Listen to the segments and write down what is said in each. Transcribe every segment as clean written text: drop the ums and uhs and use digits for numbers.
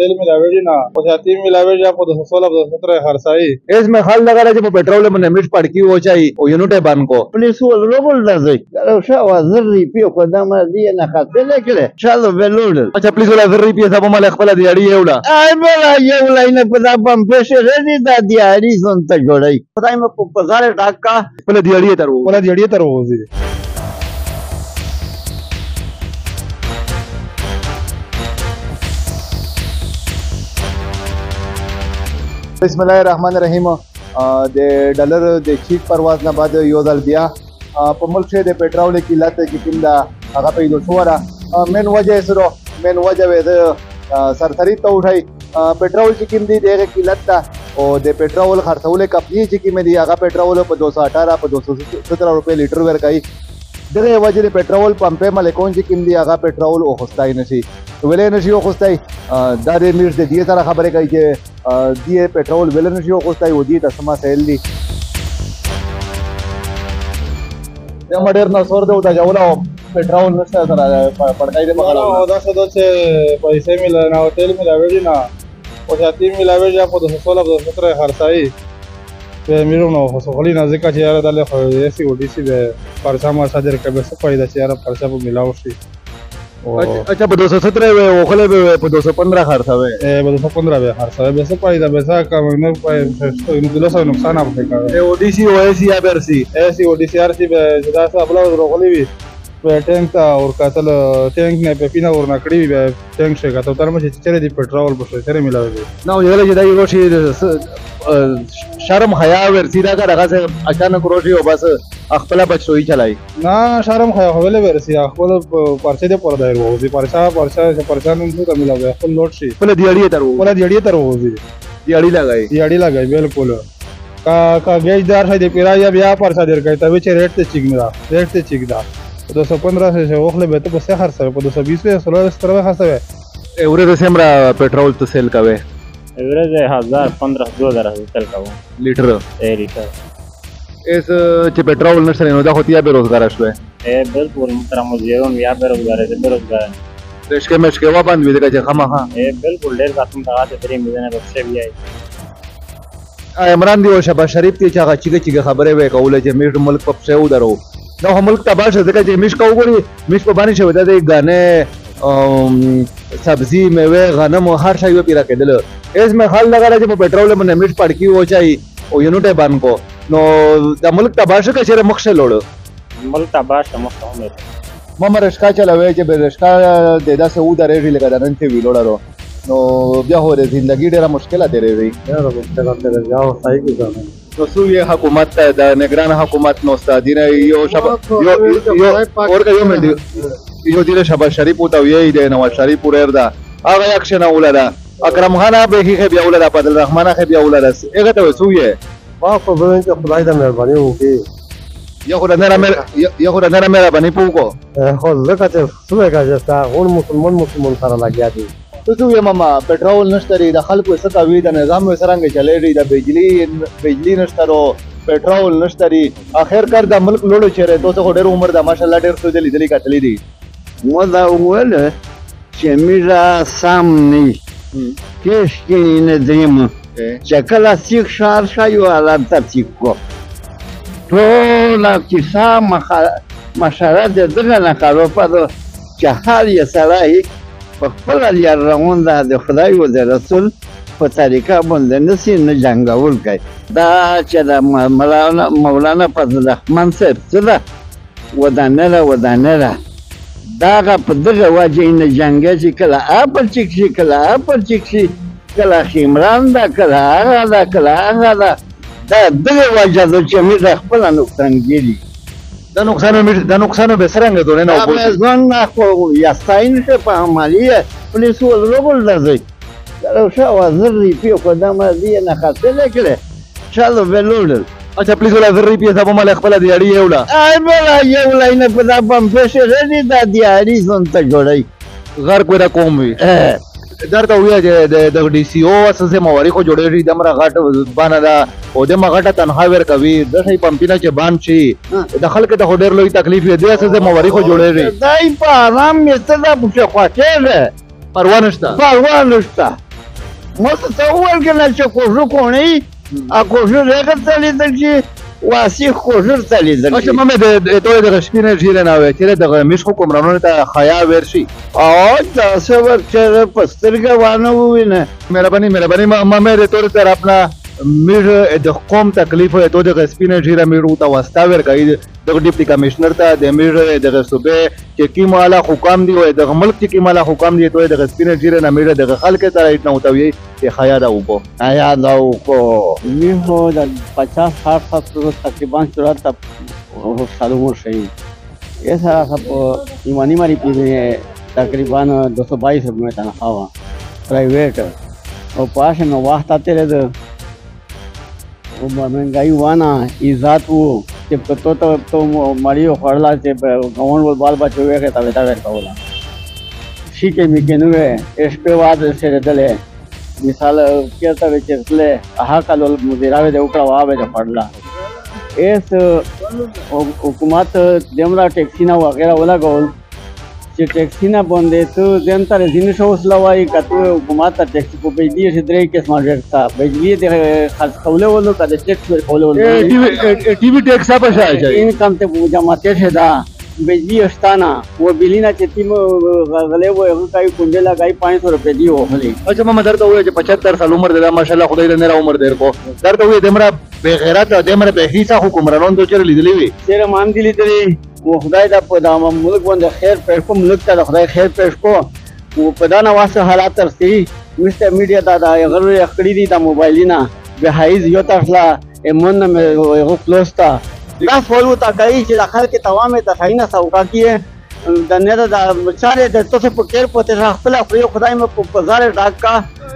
तेल मिलावे ना o sea तीन मिलावे ya por 216 217 harsaí es mejor lagar allí por petróleo من مش پړکی وچای او یو ټه باندې پولیس ولرول راځي او شاو زری پیو په دمه دی نه خاطر کړه شالو بلول اچھا پلیز ولا زری پی صاحب مال خپل دی اړی یولا ay بلا یو لاینه په دا بم پېښه ردی دا دی اړی زون ته جوړای خدای مې په پزاره ډاکا خپل دی اړی تر ولا دی اړی تر وځي بسم الله الرحمن الرحیم د ډالر د چیک پرواز نه بعد یو ځل بیا په ملک کې د پټرول قلت کې کوم دا هغه پیدا شو را من وجه سره من وجه د سرسری ته وټای پټرول چې کوم دی د قلت دا او د پټرول خرڅول کپنی چې کوم دی هغه پټرول په 218 په 217 روپے لیټر ورکای دغه وجه د پټرول پمپ مالکون چې کوم دی هغه پټرول او خوستای نشي ولې نشي او خوستای دا د میرز د دې سره خبره کوي چې دی پټرول ول نشي او خوستای و دي د سما سیل دي د مډر نو سور د ودا جوړه پټرول نشته سره پړکای دې مغلا دا څه دوه پیسې ملنا او تیل ملاوي نه o sea तीन मिलावे ya por 216 217 harsaí pe miro no hosokolina zeka چې یاره دله خو یې او ډي سي به پرچا ما صدر کبه څه پیدا چې یاره پرچا په ملاو شي اچھا په 217 و خله به په 215 خرڅوي په 215 به خرڅوي به څه پیدا به څه کم نه پای نو له نقصان اپ کوي او ډي سي او اي سي ار سي ایسي او ډي سي ار سي به دا څه بل ورغلي وي په ټینک ته اور قاتل ټینک نه په پینا ور نکړی به ټینک شي کاته تر مې چې د پټرول بشه سره ملاوي نو یو له جدای روشي شرم حیا ورسی دا هغه اچانک روشي او بس خپل بچوي چلای نه شرم حیا خپل ورسی خپل پرچه دې پر دای وو دي پرچا نن څه ملاوي خپل لوټ شي خپل دیړی تر وو خپل دیړی تر وو دي دیړی لګای بالکل کا گیج دار شي د پیرا بیا پرچا در کوي ته چې ریټ ته چیک دا 215 سے اوخله به ته په سحر سره په 220 سره سره خاصه اوره سمرا پټرول ته سیل کوي ایوریج 1000 15 2000 سیل کوي لیټر لیټر اس چې پټرول نشته نو دا هوتیا به روزګار شوه بالکل محترم مزیون یا بیروزګار دي بیروزګار رشکه مشکه و باندې ویل چې خامخا بالکل ډیر ځاتم ته راته درې میزنه بخښه بیا عمران دی او شبا شریف ته چې هغه چې خبره وې کوله چې میټ ملک په څه ودرو نو ملک تباہ شو ځکه چې میش کو وګوري میش په باندې شو د غانه سبزی میوه غنم او هر شی پیرا کېدل اس میں خال لگا چې په پټرول باندې میش پړکی وچای او یونټه باندې کو نو د ملک تباہ شو چې مخشه لوړ ملک تباہ شو مخه مم رشکا چلوي چې به رشکا د داسه و درې لګا دنن ته ویلوړو نو بیا هوره ژوندۍ ډیره مشکله دی ری یاره مشکله ته راو صحیح ګزار نو سوی حکومت د نگران حکومت نو استادینه یو شبا یو منډي یو دیره شبا شریف او توی دی نو شریف وردا هغه اکشن اولادا اکرم خان به هیڅ بیا اولادا بدل رحمان خو بیا اولادا هغه ته سوی ما په بلنځ خدای د مهرباني وکي یا خدای نه مهرباني پوکو خو لکه چې څه کاږه تا غون مسلمان سره لګیا دي تو یې ماما پټرول نشته د خلکو څه کوي د نظام وسرنګ چلېږي د بجلی نشته پټرول نشته اخر کار د ملک لوړو چیرې تو ډېر عمر د ماشالله ډېر څه لیدلې کتلې دي مو دا وویل چې میرا سام نه کېشکې نه دریم چې کله سیخ شار شایو علم تفسیق کو ټول کیسه مشره دغه نه کارو په چې هر یې سړی په خپل لار روان ده د خدای او د رسول په طریقه باندې نسی نه جنګول کوي دا چې د مولانا فضل الرحمن صاحب څه ده ودانره دغه په دغه وجه نه جنګي چې کله اپل چیک شي کله خیمران ده کله هغه ده دا دغه وجه ده چې موږ خپل نقصانګيري د نقصان به سرنګ دونه نه وګورئ ځان نه خو یاستاین شه په عملیه پولیس ولرول راځي دا شاو زری پیو په دمه دی نه خاطر کړه چالو بلول اچھا پلیز ولا زری پی صاحب مال خپل دی اړی یولا ay بلا یو لاینه په دا بم پېښه ردی دا دی اړی زون ته جوړای غر کوه کوم وی درته وی د ډي سي او اساسه مواري خو جوړېږي د امر غټ باندې دا او د مغټه تنها ور کوي د شي پمپینا چې باند شي د خلک ته ډېر لوی تکلیف دی اساسه مواري خو جوړېږي دای په آرام مې څه دا په خواته پروا نشته ماته ته وویل که نه چې کوژو کوڼی کوژو دغه ته لیدل چې واسیخ کوژر ته لیدل اچھا ماما ته دغه سپینه ژیره نه وای چې دغه مش حکمرانونو ته خیا ورشي او دا څه ورچره په سترګه وانه ووینه مهرباني ماما د تور طرف اپنا میر د قوم تکلیف ہے تو دغه سپینه ژیره میر او تا واسطه ورکړي دغه ډیپټي کمشنر ته د میر دغه صوبې چې کیمه اعلی حکام دی او دغه ملک چې کیمه اعلی حکام دی ته دغه سپینه ژیره نه میر دغه خلک ته ایت نه وتوي چې خیا دا وکړو آیا دا وکړو میخو د 50-60 تقریبا صورت سالوں شہید یہ سارا سب ایمانی ماری پیزے تقریباً 222 روپے میں تنخواہ پرائیویٹ اور پاس میں وقت آتے رہے महंगाई हुआ ना इजात वो जब तो मरी खड़ला से गवन बाल बच्चे हुए के तब तक बोला ठीक है मिकेन हुए इसके बाद से दले मिसाल क्या तब चले आहा का लोल मुदिरावे दे उकड़ा वावे जो पड़ला इस हुकूमत देमरा टैक्सी ना वगैरह वाला गोल چې ټیکسي نه بندې ته ځان ته ځینې شو وسلوای کته حکومت ته ټیکسي په بجلی چې درې قسمه ډیرتا بجلی د خاص کوله ولو کده ټیکس ور کوله ولو ټي وي ټیکس په شای شای انکم ته جماعته شه دا بجلی استانا و بلینا چې تیم غلې و هغه کای کونډه لګای 500 روپے دی وخلی اچھا ماما درته وای چې 75 سال عمر ده ماشاءالله خدای دې نه عمر دې کو درته وای دمره به غیرت دمره به هیڅ حکمرانون ته چر لیدلې وي چیرې مان دي لیدلې و خدای دا په دامه ملک باندې خیر پېښ کو ملک ته خدای خیر پېښ کو و په دا نواسه حالات ترسي مست میډیا دا غره خړې دي د موبایلینا به هایز یو تاسلا امون مې یو کلوستا دا فولو تا کوي چې داخل کې توامه ته خاينه سوکا کیه د نه دا چاره د تاسو په کېر پته خپل خدای مې په زار ډاکا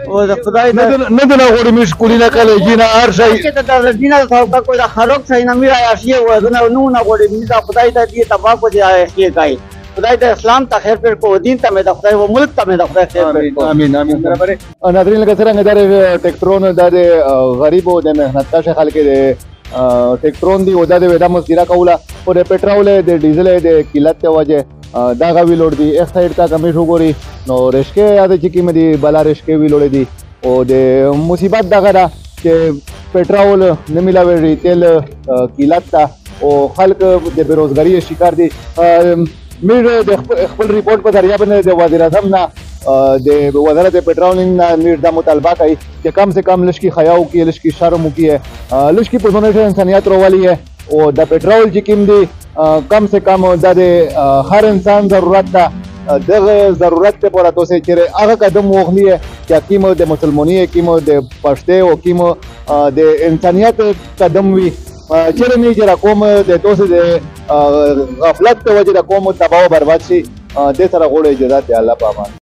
او د خدای نه نه غوړي مې سکولي نه کله جینا هر شي چې د دینه سوکا کوئی دا خروق شي نه میرا یاشي و نه نه غوړي مې دا خدای ته دی تبا کو دی شي کوي خدای د اسلام ته خیر پر کو دین ته مې د خدای او ملک ته مې د خدای خیر پر کو امين امين برابر ناظرین لکه څنګه دا ټیکټرون د غریبو د مهنت کاش خلک د ټیکټرون دی او دا د ودا مزدورا کوله او د پټرول د ډیزل د قلت ته وجه دا غوي لوړ دي ایک سایډ تا کمی شو ګوري نو رشکه یاد چې کی مې بلا رشکه وی لوړ دي او د مصیبت دغه دا چې پټرول نه ملاوي تیل قلت تا او خلک د بیروزګاری شکار دي میر د خپل ریپورت په ذریعہ باندې د وزیر اعظم نه د وزارت پټرولینګ نه میر د مطالبه کوي چې کم سے کم لشکي خیاو کی لشکي شرم کی ہے لشکي پرسونل انسانیت روالي ہے او د پټرول چې کیم دی کم سے کم د هر انسان ضرورت ده دغه ضرورت ته پوره توسه چې هغه قدم وغلی ہے چې کیم د مسلمانی کیم د پښتو او کیم د انسانیت قدم وی چیرې نه چې قوم د توسه د غفلت په وجه د قوم تباہ او برباد شي د سره غوړې اجازه الله پامان